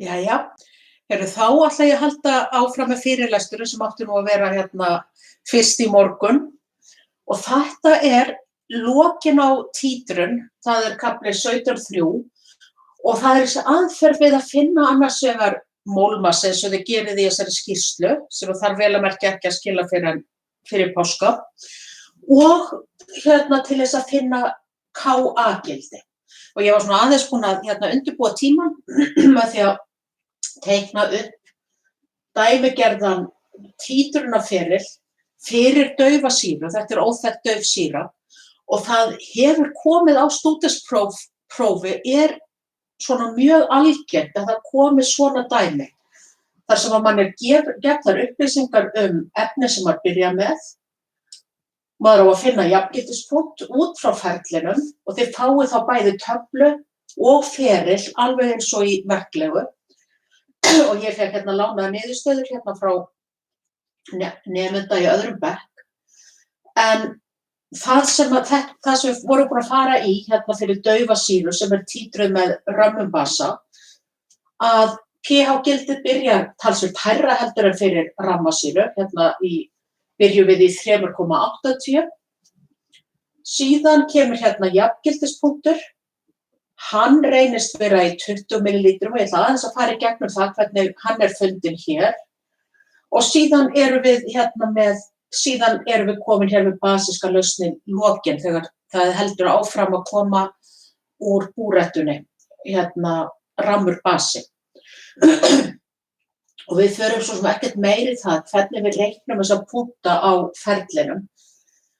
Jæja, þá ætla ég að halda áfram með fyrirlesturinn sem átti nú að vera fyrst í morgun og þetta lokin á títrun, það kafli 17.3 og það þessi aðferð við að finna annars vegar mólmassa eins og þið gerið í þessari skýrslu sem þarf vel að merkja ekki að skila fyrir páska og til þess að finna KA-gildi. Og ég var svona aðeins búin að undirbúa tímann með því að teikna upp dæmigerðan títrunarferil fyrir daufa sýru, þetta óþekkt dauf sýra og það hefur komið á stúdentsprófi svona mjög algengt að það komi svona dæmi þar sem að mann gefnar upplýsingar efni sem maður byrja með. Maður á að finna jafngildispunkt út frá ferlinum og þið fáið þá bæði töflu og feril alveg eins og í verklegu og ég fékk lánaða niðurstöður frá nemenda í öðrum bekk. En það sem við vorum búin að fara í fyrir daufa sýru sem títruð með römmumbasa að pH-gildið byrjar talsvert hærra heldur en fyrir rammasýru, byrjum við í 3,80. Síðan kemur jafngildispunktur. Hann reynist vera í 20 millilítrum og ég ætla aðeins að fara í gegnum það hvernig hann fundinn hér. Og síðan erum við komin hér við basiska lausnin lokin þegar það heldur áfram að koma úr búrettunni, rammur basi. Og við förum svo sem ekkert meiri það hvernig við reiknum þessa punkta á ferlinum,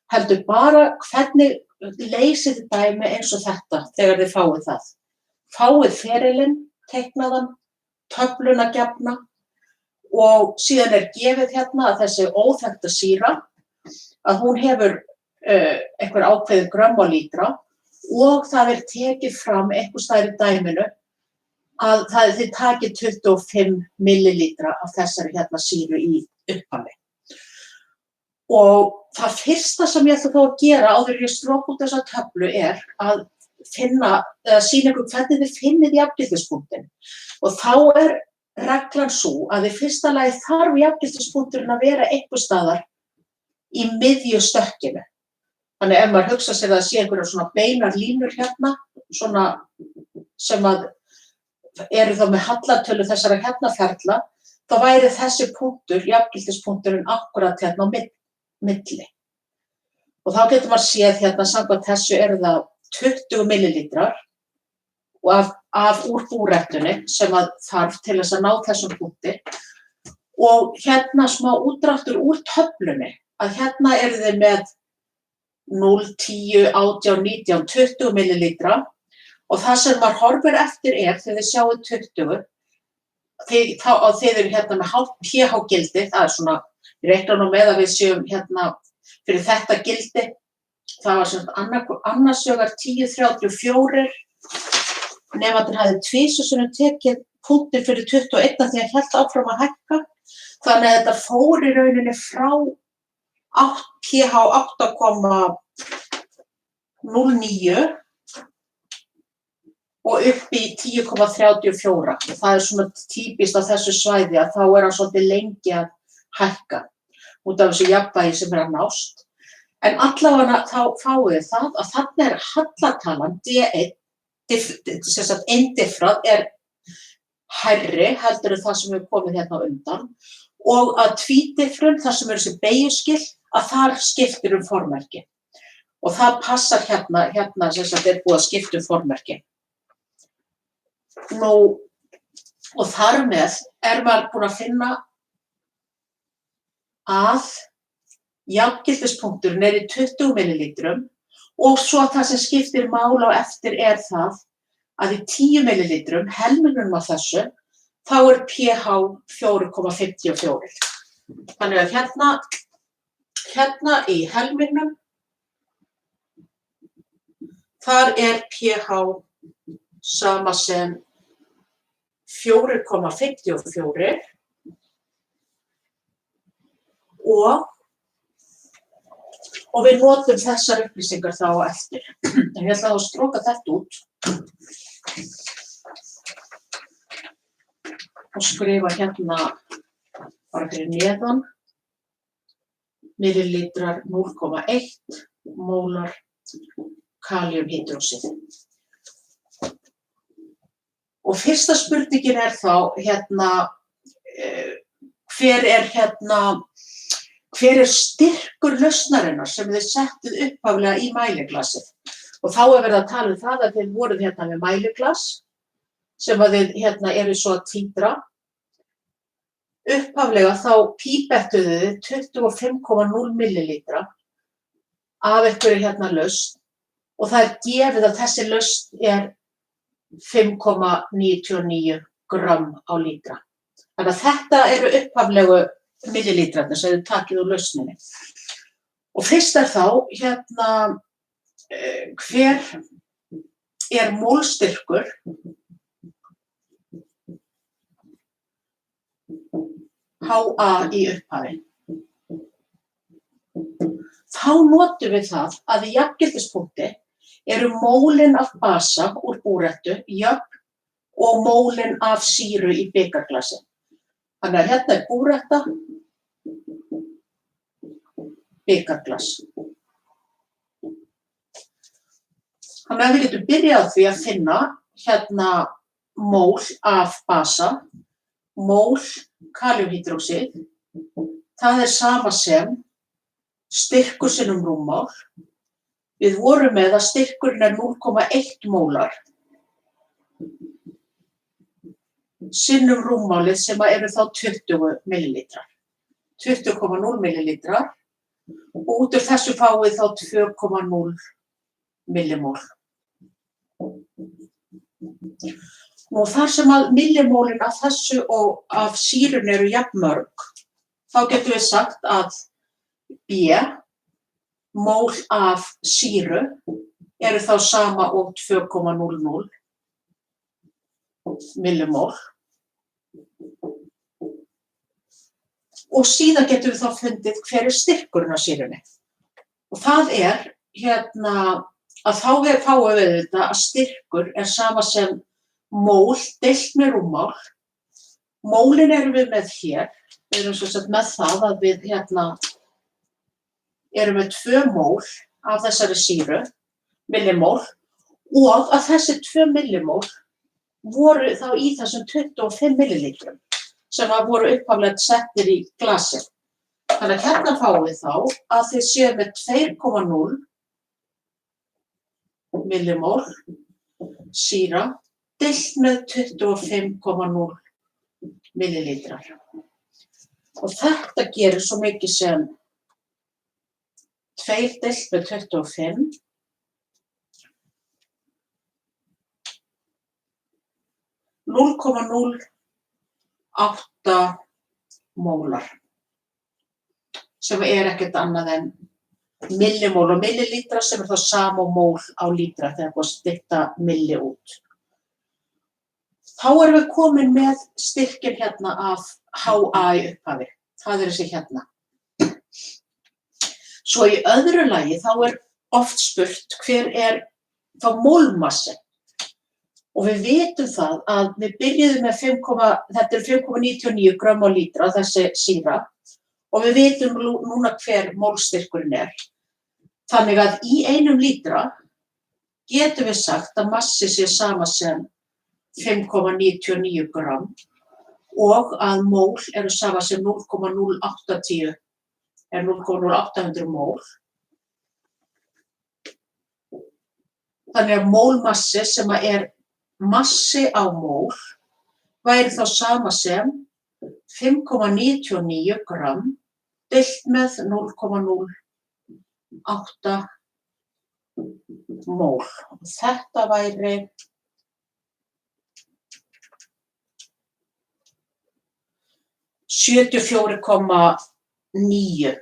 heldur bara hvernig leysið þið dæmi eins og þetta þegar þið fáið það. Fáið ferilinn, teiknaðan, töfluna gefna og síðan gefið að þessi óþekkta sýra, að hún hefur einhver ákveðin grömm á lítra og það tekið fram einhvers staðar í dæminu að þið takið 25 millilítra af þessari sýru í upphafi. Og það fyrsta sem ég ætla þá að gera áður en ég strók út þessa töflu að sýna ykkur hvernig þið finnið jafngildispunktinn. Og þá reglan sú að í fyrsta lagi þarf jafngildispunkturinn að vera einhvers staðar í miðju stökkinu. Þannig ef maður hugsa sér að það sé einhverjar svona beinar línur svona sem að eru þá með hallatölu þessara ferla, þá væri þessi punktur, jafngildispunkturinn akkúrat á milli. Og þá getur maður séð samkvæmt þessu eru það 20 millilítrar og úr búrettunni sem að þarf til þess að ná þessum punkti. Og smá útdráttur úr töflunni, að eru þið með 0, 10, 18, 19, 20 millilítra og það sem maður horfir eftir þegar þið sjáið 20, þið eru með hálft pH-gildi, það svona, ég reikna nú með að við séum fyrir þetta gildi, það var annars vegar 10,34, nemandinn hafði tvisvar tekið punktinn fyrir 21 því hann hélt áfram að hækka, þannig að þetta fór í rauninni frá pH 8,09 og upp í 10,34 og það svona típist á þessu svæði að þá hann svolítið lengi að hækka út af þessu jafnvægi sem að nást. En allavega þá fáið þið það að þarna hallatalan D1, indifrað hærri heldur en það sem við komið á undan og að tvídifrun, þar sem þessi beygjuskill, að þar skiptir formerki. Og það passar búið að skipta formerki. Og þar með maður búin að finna að jafngildispunkturinn í 20 millilítrum og svo það sem skiptir máli á eftir það að í 10 millilítrum, helmingnum af þessu, þá pH 4,54. Þannig að í helmingnum, þar pH sama sem 4,54 og við notum þessar upplýsingar þá á eftir. En ég ætla að stróka þetta út. og skrifa hérna bara fyrir neðan millilítrar 0,1 mólar kalíumhydróxíð. Og fyrsta spurningin þá hver er styrkur lausnarinnar sem þið settuð upphaflega í mæliglasið? Og þá verið að tala það að þið voruð með mæliglas sem að þið eru svo að títra. Upphaflega þá pípettuðu þið 25,0 millilítra af einhverju lausn og það gefið að þessi lausn 5,99 grömm á lítra. Þannig að þetta eru upphaflegu millilítrarnir sem þið takið úr lausninni. Og fyrst þá hver er mólstyrkur HA í upphafi. Þá notum við það að í jafngildispunkti eru mólin af basa úr búrettu jöfn og mólin af sýru í bikarglasi. Þannig að hérna er búretta, bikarglas. Þannig að við getum byrjað á því að finna mól af basa, mól kalíumhydróxíð. Það er sama sem styrkur sinnum rúmmál. Við vorum með að styrkurinn er 0,1 mólar sinnum rúmmálið sem eru þá 20 millilítrar. 20,0 millilítrar og út úr þessu fáið þá 2,0 millimól. Og þar sem að millimólin af þessu og af sýrun eru jafnmörg, þá getum við sagt að B, mól af sýru, eru þá sama og 2,00 millimól. Og síðan getum við þá fundið hver er styrkurinn á sýrunni. Og það að þá fáum við þetta að styrkur er sama sem mól deilt með rúmmál. Mólin erum við með hér. Við erum svo sagt með það að við erum með 2 mól af þessari sýru, millimól, og að þessi 2 millimól voru þá í þessum 25 millilítrum sem voru upphaflega settir í glasið. Þannig að hérna fáum við þá að þið séu með 2,0 millimól sýra deilt með 25,0 millilítrar. Og þetta gerir svo mikið sem 2 deilt með 25 0,08 mólar sem ekkert annað en millimól og millilítra sem þá sama mól á lítra þegar búið að stytta milli út. Þá erum við komin með styrkinn af HA í upphafi. Það þessi hérna. Svo í öðru lagi þá oft spurt hver þá mólmassi. Og við vitum það að við byrjuðum með 5,99 grömm á lítra þessi sýra og við vitum núna hver mólstyrkurinn Þannig að í 1 lítra getum við sagt að massi sé sama sem 5,99 grömm og að mól eru sama sem 0,080 0,0800 mól. Þannig að mólmassi sem massi á mól væri þá sama sem 5,99 grömm deilt með 0,08 mól. Þetta væri 74,9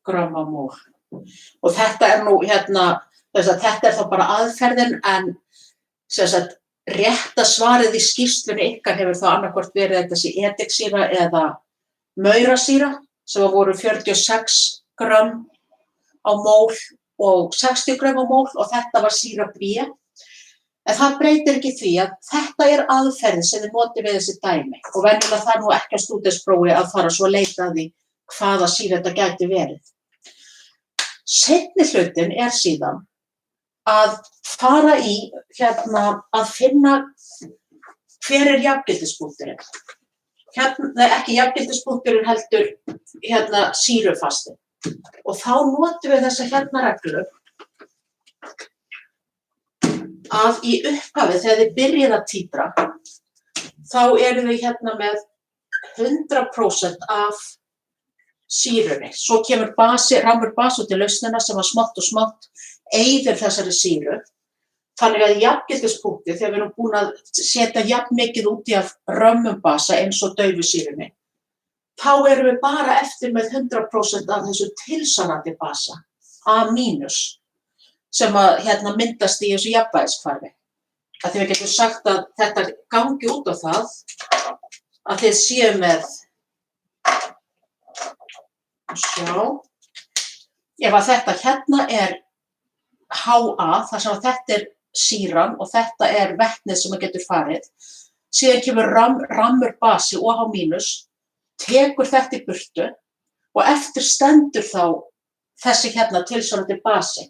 grömm á mól. Og þetta nú þetta þá bara aðferðin en rétta svarið í skýrslunni ykkar hefur þá annaðhvort verið þessi ediksýra eða maurasýra sem voru 46 grömm á mól og 60 grömm á mól og þetta var sýra B. En það breytir ekki því að þetta aðferðin sem þið notið við þessi dæmi og venjulega það nú ekki á stúdentsprófi að fara svo að leita að því hvaða sýra þetta gæti verið. Seinni hlutinn síðan að fara í að finna hver jafngildispunkturinn. Ekki jafngildispunkturinn heldur sýrufastinn. Og þá notum við þessa reglu að í upphafi þegar þið byrjið að títra þá erum við með 100% af sýrunni. Svo kemur rammur basi út í lausnina sem smátt og smátt eyðir þessari sýru. Þannig að jafngildispunkti þegar við erum búin að setja jafn mikið út í af römmum basa eins og daufu sýrunni, þá erum við bara eftir með 100% af þessu tilsvarandi basa, A-, sem myndast í þessu jafnvægiskvarfi. Því við getum sagt að þetta gangi út á það að þið séu með, ef að þetta HA, þar sem að þetta sýran og þetta vetnið sem getur farið, síðan kemur rammur basi OH-, tekur þetta í burtu og eftir stendur þá þessi tilsvarandi basi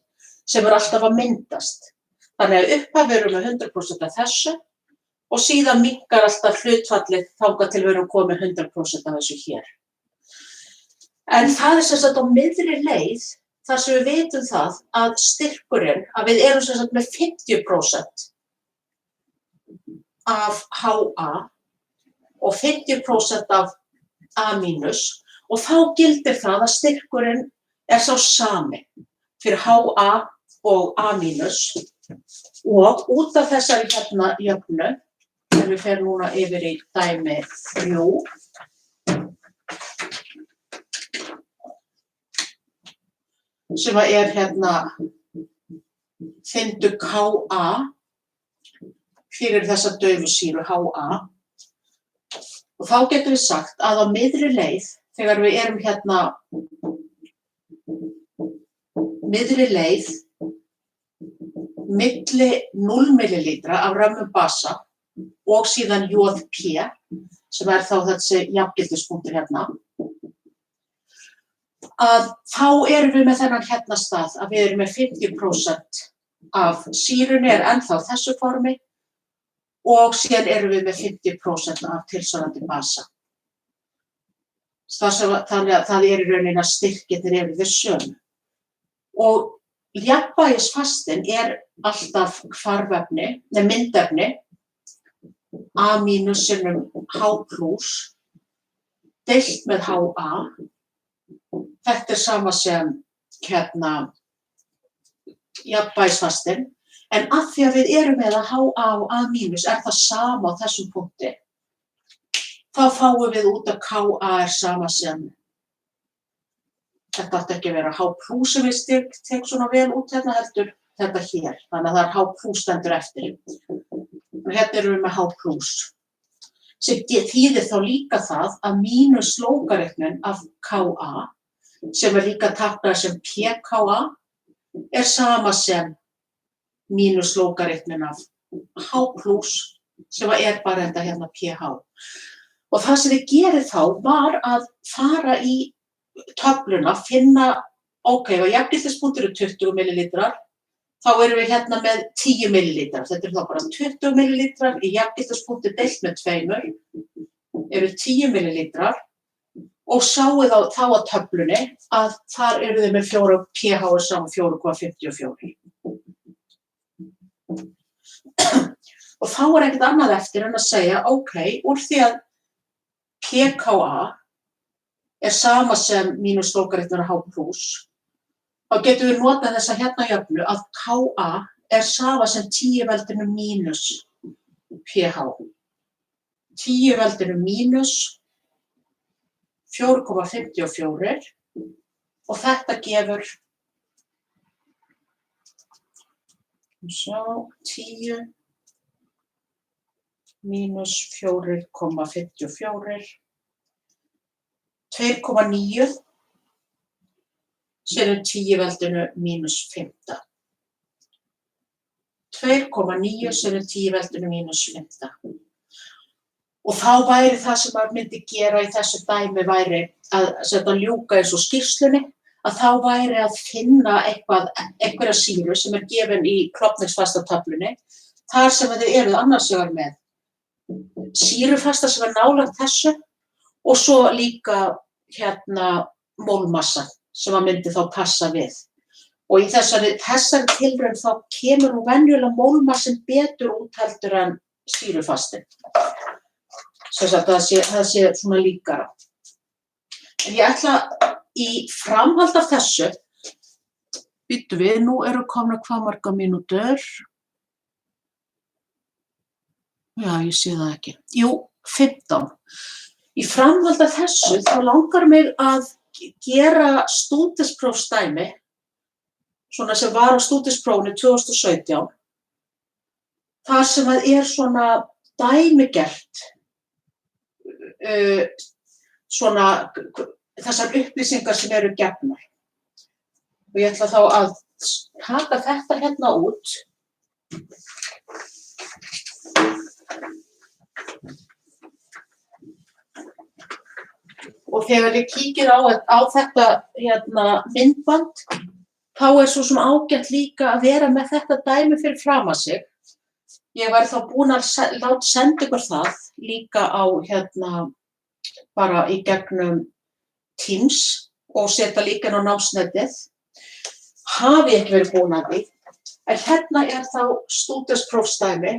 sem alltaf að myndast. Þannig að upphafi erum við 100% af þessu og síðan minnkar alltaf hlutfallið þangað til við erum komið 100% af þessu hér. En það sem sagt á miðri leið þar sem við vitum það að styrkurinn, að við erum sem sagt með 50% af HA og 50% af A- og þá gildir það að styrkurinn sá sami fyrir HA og A- og út af þessari jöfnu, ef við ferum núna yfir í dæmi 3, sem finndu KA fyrir þessa daufu sýru HA og þá getum við sagt að á miðri leið, þegar við erum miðri leið milli 0 millilítra af römmum basa og síðan JP, sem þá þessi jafngildispunktur að þá erum við með þennan stað að við erum með 50% af sýrunni ennþá þessu formi og síðan erum við með 50% af tilsvarandi basa. Þannig að það í rauninni að styrkirnir eru þeir sömu. Og jafnvægisfastinn alltaf myndefni A- sinnum H+ deilt með HA. Þetta sama sem jafnvægisfastinn, en af því að við erum með að HA og A- það sama á þessum punkti, þá fáum við út að KA sama sem, þetta átti ekki að vera H+ sem við tek svona vel út heldur þetta hér, þannig að það H+ stendur eftir. Og erum við með H+, sem þýðir þá líka það að mínus lógaritminn af KA, sem líka táknað sem PKA, sama sem mínus lógaritminn af H+, sem bara þetta PH. Og það sem við gerum þá var að fara í töfluna, finna, ef jafngildispunktur 20 millilítrar, þá erum við með 10 millilítrar. Þetta þá bara 20 millilítrar í jafngildispunkti deilt með 2, eru 10 millilítrar og sáu þá á töflunni að þar eru þau með 4 pH saman 4,54. Og þá ekkert annað eftir en að segja, úr því að PKA sama sem mínus lógaritminn af H+, þá getum við notað þessa jöfnu að KA sama sem 10 veldinu mínus pH. 10 veldinu mínus 4,54 og þetta gefur 10 mínus 4,54, 2,9 sem 10 veldinu mínus 15. 2,9 sinnum 10 veldinu mínus 5. Og þá væri það sem maður myndi gera í þessu dæmi væri að ljúka eins og skýrslunni, að þá væri að finna einhverja sýru sem gefin í klofningsfastatöflunni, þar sem þið eruð annars vegar með sýrufasta sem nálægt þessu og svo líka mólmassa sem að myndi þá passa við. Og í þessari tilraun þá kemur nú venjulega mólmassin betur út heldur en sýrufastin. Það sé svona líkara. En ég ætla í framhald af þessu, bíddu við, nú eru komnar hvað margar mínútur? Já, ég sé það ekki. Jú, 15. Í framhald af þessu þá langar mig að gera stúdentsprófsdæmi, svona sem var á stúdentsprófinu 2017, þar sem svona dæmigert, svona þessar upplýsingar sem eru gefnar. Og ég ætla þá að taka þetta hérna út. Og þegar ég kíkir á þetta myndband, þá svo sem ágætt líka að vera með þetta dæmi fyrir framan sig. Ég væri þá búin að senda ykkur það líka á bara í gegnum Teams og setja líka inn á námsnetið. Hafi ekki verið búin að því. En hérna þá stúdentsprófsdæmi.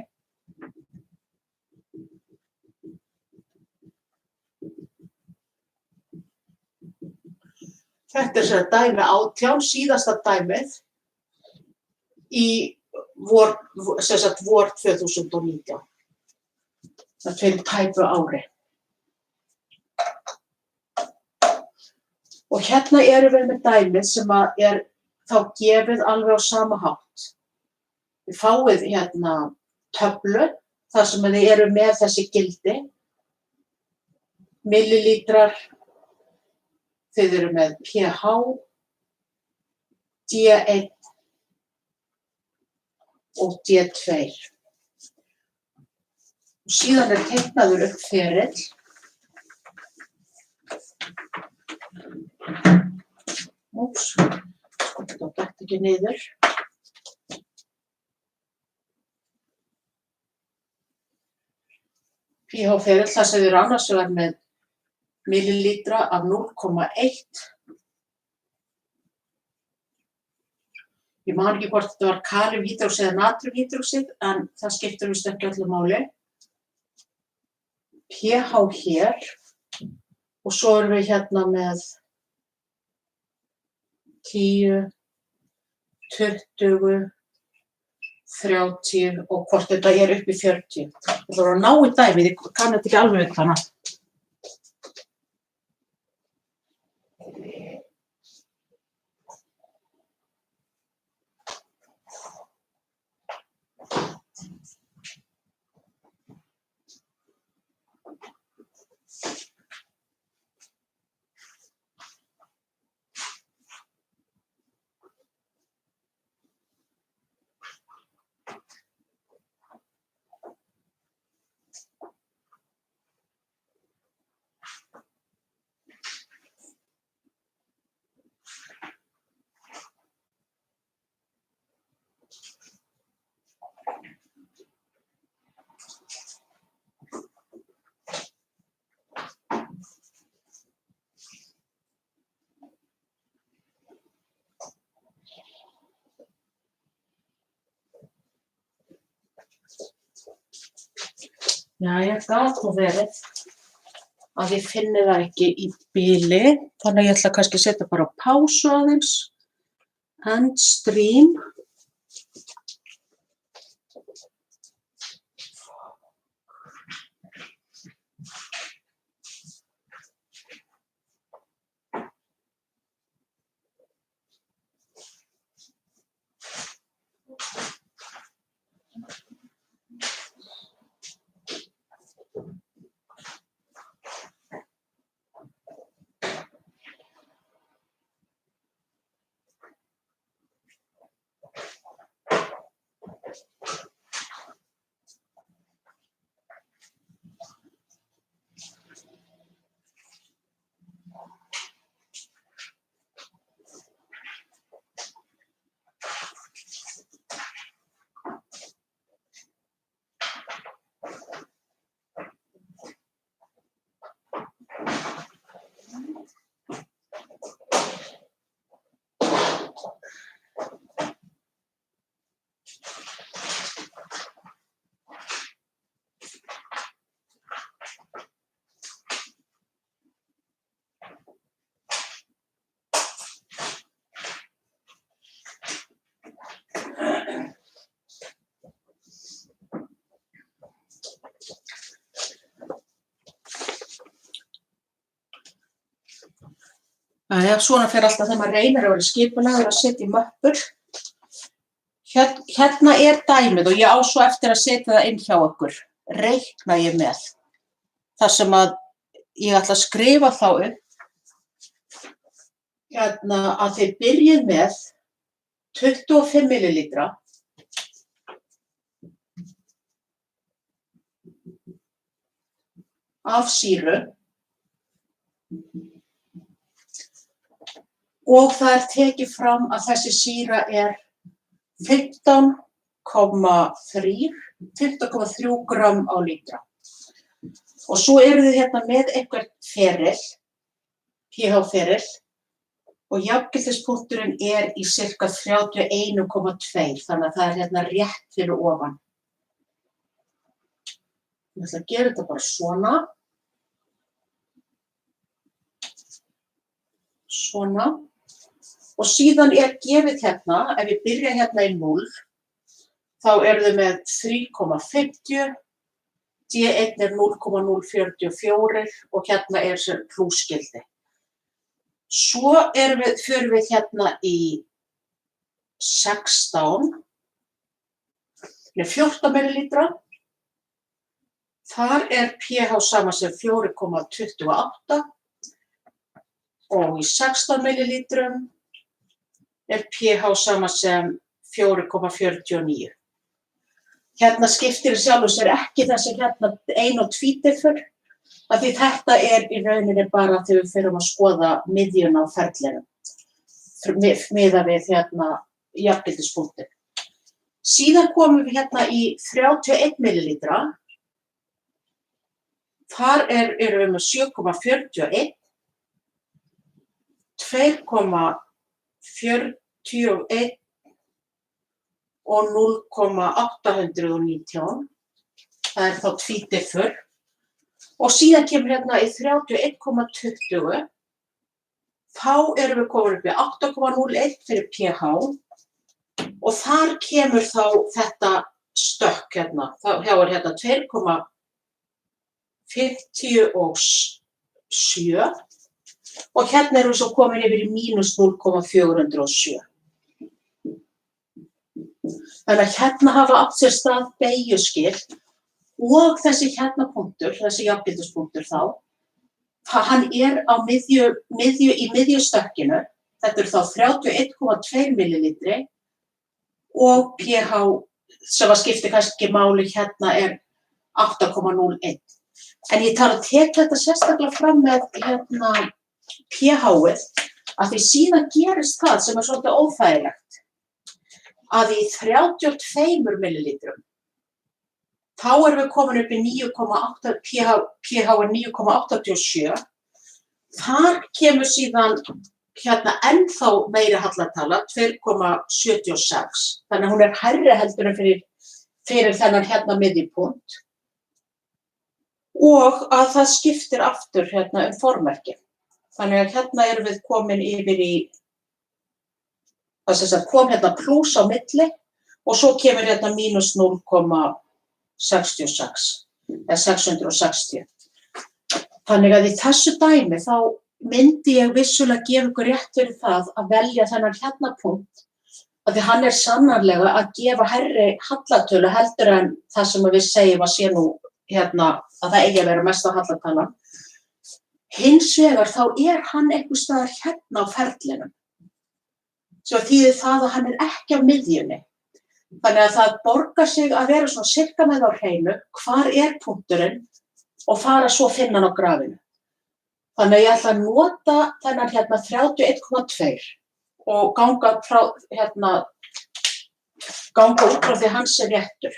Þetta sér dæmi 18, síðasta dæmið í vor 2019. Það fyrir tæpu ári. Og hérna erum við með dæmið sem þá gefið alveg á sama hátt. Þið fáið töflu, þar sem þið eru með þessi gildi, millilítrar, þið eru með pH, D1 og D2. Og síðan teiknaður upp ferill. Úps, það gæti ekki niður. pH-ferill, það sem þið eru annars vegar með millilítra af 0,1. Ég man ekki hvort þetta var kaliumhydróxíð eða natriumhydróxíð, en það skiptir víst ekki öllu máli. pH hér og svo erum við hérna með 10, 20, 30 og hvort þetta upp í 40. Það voru að ná í dæmið, ég kann þetta ekki alveg við hana. Jæja, gat nú verið að ég finni það ekki í bili, þannig að ég ætla kannski að setja bara á pásu aðeins, end stream. Svona fer alltaf þegar maður reynir að vera skipulagður að setja í möppur. Hérna dæmið og ég á svo eftir að setja það inn hjá okkur. Reikna ég með. Það sem að ég ætla að skrifa þá upp. Hérna að þið byrjið með 25 millilítra. Af sýru. Og það tekið fram að þessi sýra 15,3 grömm á lítra. Og svo eru þið hérna með eitthvað feril, pH-feril, og jafngildispunkturinn í sirka 31,2, þannig að það hérna rétt fyrir ofan. Ég ætla að gera þetta bara svona. Svona. Og síðan gefið hérna, ef ég byrja hérna í 0, þá eru þau með 3,50, D1 0,044 og hérna sem plússkildi. Svo förum við hérna í 14 millilítra. Þar pH sama sem 4,28 og í 16 millilítrum pH sama sem 4,49. Hérna skiptir sjálfur sér ekki þessi hérna ein- og tvídiffur, af því þetta í rauninni bara þegar við förum að skoða miðjuna á ferlinum, miðað við hérna jafngildispunktinn. Síðan komum við hérna í 31 millilítra. Þar erum við með 7,41, 2,41 og 0,819. Það þá tvídiffur. Og síðan kemur hérna í 31,20. Þá erum við komin upp í 8,01 fyrir pH og þar kemur þá þetta stökk hérna. Þá hérna 2,57 og hérna erum við svo komin yfir í mínus 0,407. Þannig að hérna hafa átt sér stað beygjuskil og þessi hérna punktur, þessi jafngildispunktur hann á í miðjustökkinu. Þetta þá 31,2 millilítri og pH sem skiptir kannski máli hérna 8,01. En ég tek þetta sérstaklega fram með hérna pH-ið, að því síðan gerist það sem svolítið óþægilegt, að í 32 millilítrum, þá erum við komin upp í 9,8, pH 9,87. Þar kemur síðan hérna ennþá meiri hallatala, 2,76. Þannig að hún hærri heldur en fyrir þennan hérna miðjupunkt. Og að það skiptir aftur hérna formerki. Þannig að hérna erum við komin yfir í, kom hérna plús á milli og svo kemur hérna mínus 0,66 eða 660. Þannig að í þessu dæmi þá myndi ég vissulega gefa ykkur rétt fyrir það að velja þennan hérna punkt, af því hann sannarlega að gefa hærri hallatölu heldur en það sem við segjum að sé nú hérna að það eigi að vera mesta hallatalan. Hins vegar þá hann einhvers staðar hérna á ferlinum. Svo þýðir það að hann ekki á miðjunni. Þannig að það borgar sig að vera svona sirka með á hreinu, hvar punkturinn og fara svo að finna hann á grafinu. Þannig að ég ætla að nota þennan 31,2 og ganga út frá því hans réttur.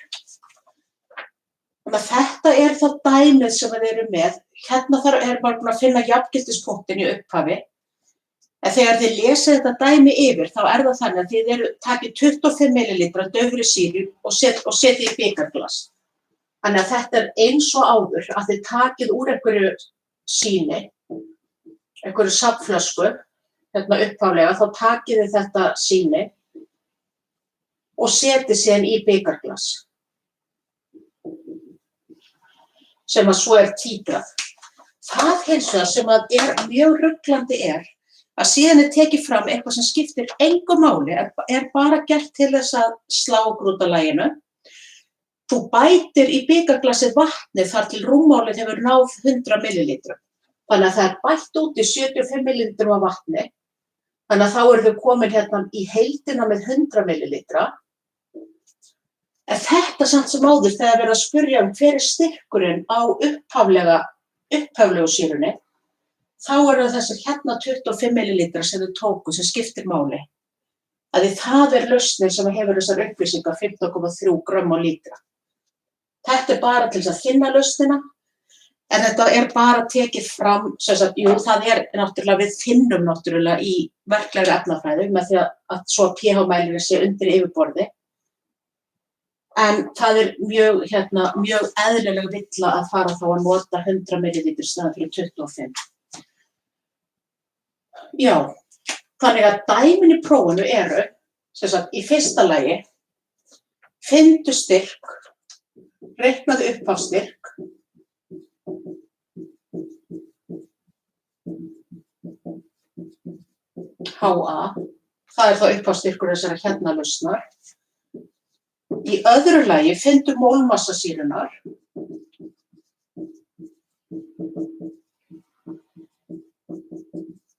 Þannig að þetta þá dæmið sem við erum með. Hérna er maður búin að finna jafngildispunktin í upphafi. En þegar þið lesið þetta dæmi yfir, þá það þannig að þið takið 25 millilítra daufri sýru og setið í bikarglas. Þannig að þetta eins og áður að þið takið úr einhverju sýni, einhverju safnflösku, upphaflega, þá takið þið þetta sýni og setið síðan í bikarglas. Sem að svo títrað. Það hins vegar sem að mjög ruglandi að síðan tekið fram eitthvað sem skiptir engu máli, bara gert til þess að slá grútalaginu. Þú bætir í bikarglasið vatni þar til rúmmálið hefur náð 100 millilítrum. Þannig að það bætt út í 75 millilítrum af vatni. Þannig að þá þau komin í heildina með 100 millilítra. En þetta samt sem áður þegar verið að spyrja hver styrkurinn á upphaflegu sýrunni, þá þessir 25 millilítrar sem þau tóku sem skiptir máli. Það lausnin sem hefur þessar upplýsingar 15,3 grömm á lítra. Þetta bara til þess að finna lausnina, en þetta bara tekið fram, það náttúrulega, við finnum náttúrulega í verklegri efnafræði með því að svo pH-mælirinn sé undir yfirborði. En það mjög eðlileg villa að fara þá að nota 100 millilítrar staðan fyrir 25. Já, þannig að dæmin í prófinu í fyrsta lagi, finndu styrk, reiknaðu upphafsstyrk, HA, það þá upphafsstyrkur þessara lausnar. Í öðru lagi, finndu mólmassa sýrunnar.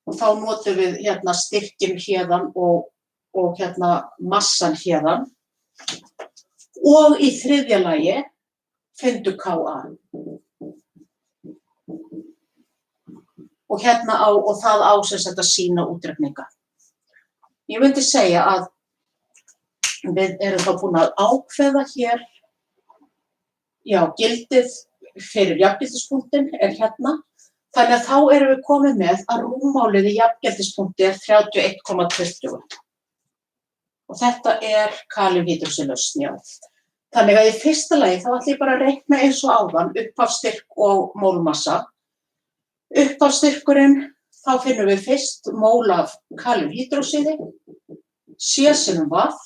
Og þá notum við styrkinn héðan og massan héðan. Og í þriðja lagi, finndu KA. Og það á sem sagt að sýna útreikninga. Ég myndi segja að við erum þá búin að ákveða hér, gildið fyrir jafngildispunktinn hérna. Þannig að þá erum við komin með að rúmmálið í jafngildispunkti 31,20. Og þetta kalíumhydroxylausn, já. Þannig að í fyrsta lagi þá ætla ég bara að reikna eins og áðan upphafsstyrk og mólmassa. Upphafsstyrkurinn, þá finnum við fyrst mól af kalíumhydroxíði, sinnum vatn,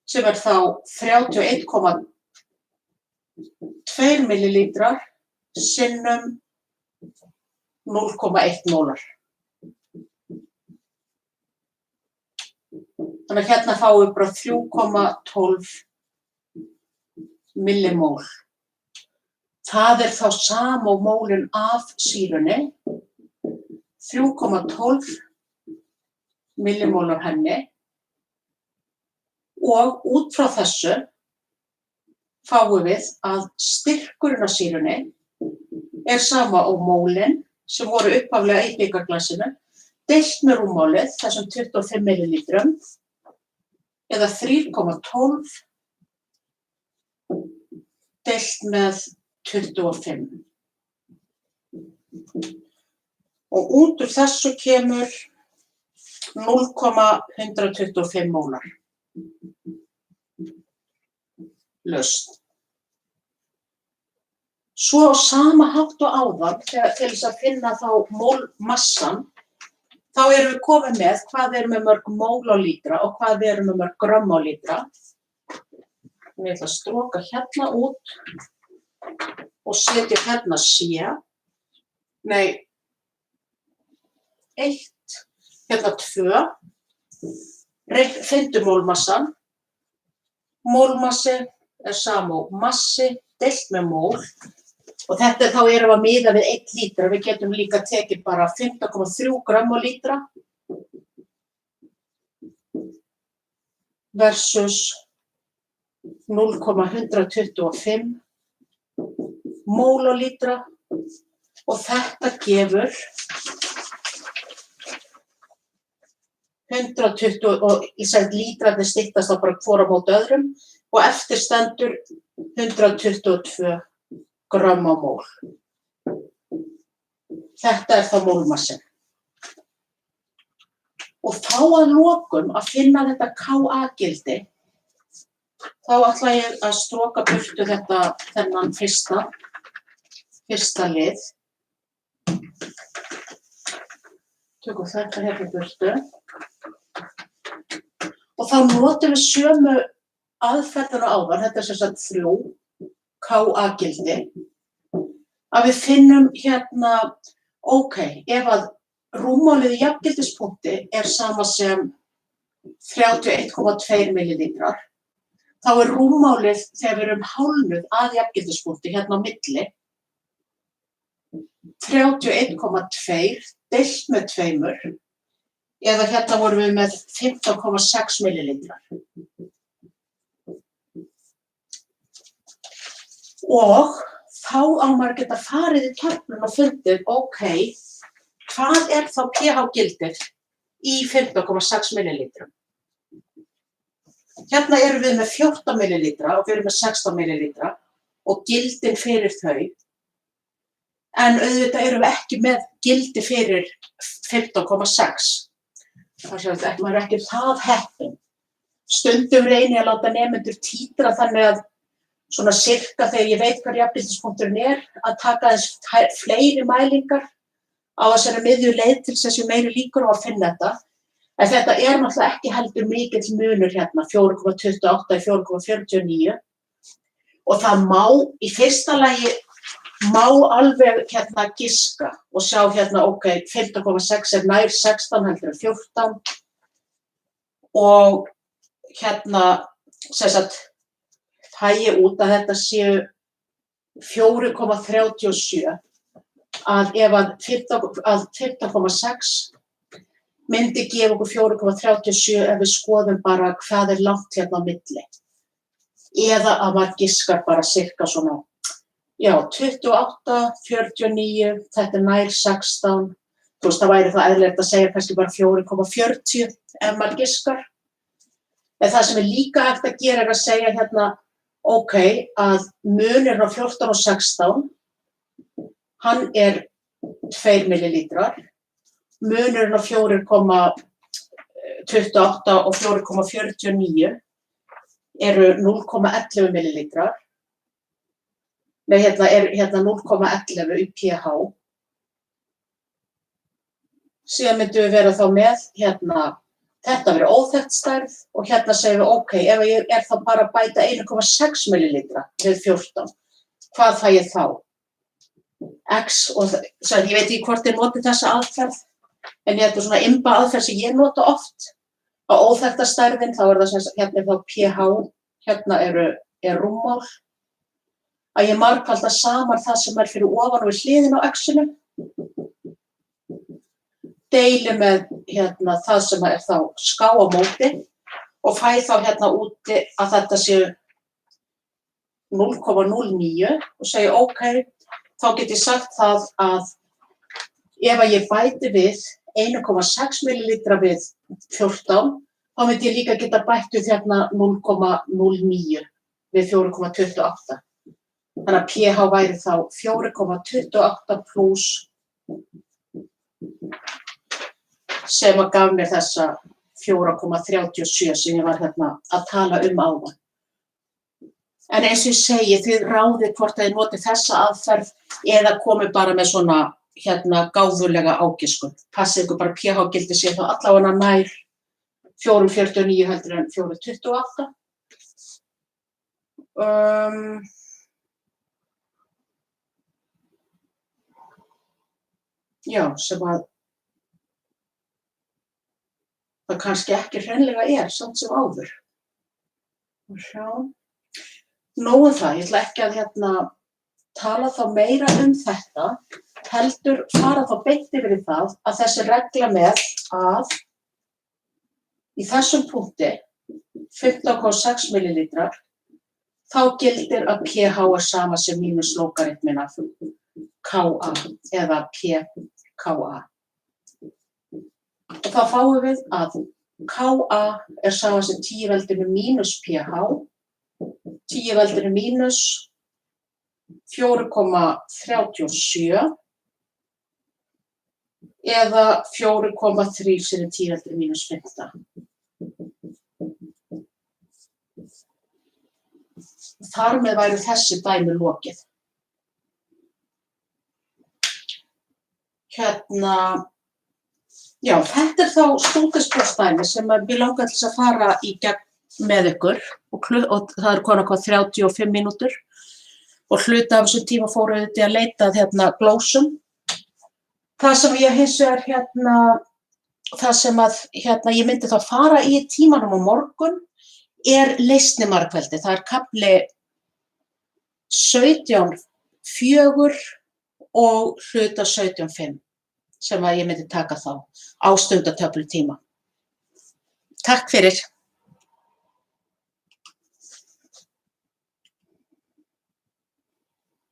sem þá 31,2 millilítrar sinnum 0,1 mólar. Þannig að hérna fáum við bara 3,12 millimól. Það þá sama og mólin af sýrunni, 3,12 millimólar henni, og út frá þessu fáum við að styrkurinn af sýrunni sama og mólin sem voru upphaflega í bikarglasinu, deilt með rúmmálið, þessum 25 millilítrum, eða 3,12 deilt með 25. Og út úr þessu kemur 0,125 mólar. Lausn. Svo á sama hátt og áðan, til þess að finna þá mólmassan, þá erum við komin með hvað við erum með mörg mól á lítra og hvað við erum með mörg grömm á lítra. Ég ætla að stroka hérna út og setja hérna C. Nei, 1, hérna 2. Finndu mólmassan. Mólmassi sama og massi deilt með mól. Og þetta þá erum við að miða við 1 lítra. Við getum líka tekið bara 15,3 grömm á lítra versus 0,125 mólolítra og þetta gefur 120 og ég sagði lítrarnir styttast þá bara hvor á móti öðrum og eftir stendur 122 grömm á mól. Þetta þá mólmassinn. Og þá að lokum að finna þetta Ka-gildi, þá ætla ég að stroka burtu þennan fyrsta lið. Tökum þetta hérna burtu. Og þá notum við sömu aðferðina áðan, þetta sem sagt 3 Ka-gildi, að við finnum hérna, ef að rúmmálið í jafngildispunkti sama sem 31,2 millilítrar, þá rúmmálið þegar við erum hálfnuð að jafngildispunkti hérna á milli 31,2 deilt með 2 eða hérna vorum við með 15,6 millilítrar. Og þá á maður geta farið í töfluna og fundið, hvað þá pH-gildið í 15,6 millilítrum? Hérna erum við með 14 millilítra og við erum með 16 millilítra og gildin fyrir þau. En auðvitað erum við ekki með gildi fyrir 15,6. Þannig að maður ekki það heppinn. Stundum reyni ég að láta nemendur títra þannig að svona sirka þegar ég veit hvað jafngildispunkturinn að taka þess fleiri mælingar á þessari miðju leið til þess að meiri líkur á að finna þetta. En þetta náttúrulega ekki heldur mikill munur hérna, 4,28 í 4,49. Og það má, í fyrsta lagi, alveg hérna giska og sjá hérna, 15,6 nær 16 heldur en 14. Og hérna, sem sagt, hægi út að þetta séu 4,37. Að ef að 15,6 myndi gefa okkur 4,37 ef við skoðum bara hvað langt hérna á milli. Eða að maður giskar bara sirka svona, 28, 49, þetta nær 16. Þú veist, það væri það eðlilegt að segja kannski bara 4,40 ef maður giskar. En það sem líka hægt að gera að segja hérna, að munurinn á 14 og 16, hann 2 millilítrar. Munurinn á 4,28 og 4,49 eru 0,11 millilítrar. Nei, hérna 0,11 í pH. Síðan myndum við vera þá með hérna, þetta verið óþekkt stærð og hérna segjum við, ef ég þá bara að bæta 1,6 millilítra við 14, hvað fæ ég þá? X, og ég veit ekki hvort ég noti þessa aðferð, en þetta svona imba aðferð sem ég nota oft. Á óþekkta stærðin, þá það sem hérna þá pH, hérna rúmmál. Að ég margfalda saman það sem fyrir ofan og við hliðin á X-inu. Deili með hérna það sem þá ská á móti og fæ þá hérna úti að þetta séu 0,09 og segi þá get ég sagt það að ef að ég bæti við 1,6 millilítra við 14, þá myndi ég líka geta bætt við hérna 0,09 við 4,28. Þannig að pH væri þá 4,28 pluss sem að gaf mér þessa 4,37 sem ég var hérna að tala áðan. En eins og ég segi, þið ráðið hvort að þið notið þessa aðferð eða komið bara með svona hérna gáfulega ágiskun. Passið ykkur bara pH-gildi sé þá allavega nær 4,49 heldur en 4,28. Sem að það kannski ekki hreinlega samt sem áður. Nógu það, ég ætla ekki að hérna tala þá meira þetta, heldur fara þá beint yfir í það að þessi regla með að í þessum punkti 15,6 millilítrar þá gildir að pH er sama sem mínus lógaritminn af Ka eða pKa. Og þá fáum við að Ka er sama sem 10 veldinu mínus pH, 10 veldinu mínus 4,37 eða 4,3 sinni 10 veldinu mínus 15. Þar með væri þessi dæmi lokið. Já, þetta þá stúdentsprófsdæmi sem við langar til að fara í gegn með ykkur og það konar hvað 35 mínútur og hluti af þessum tíma fóru auðvitað að leita að glósum. Það sem ég hins vegar það sem að ég myndi þá fara í tímanum á morgun er leysnimargveldi. Það er kafli 17.4 og hluta 17.5 sem að ég myndi taka þá á stundatöflutíma. Takk fyrir.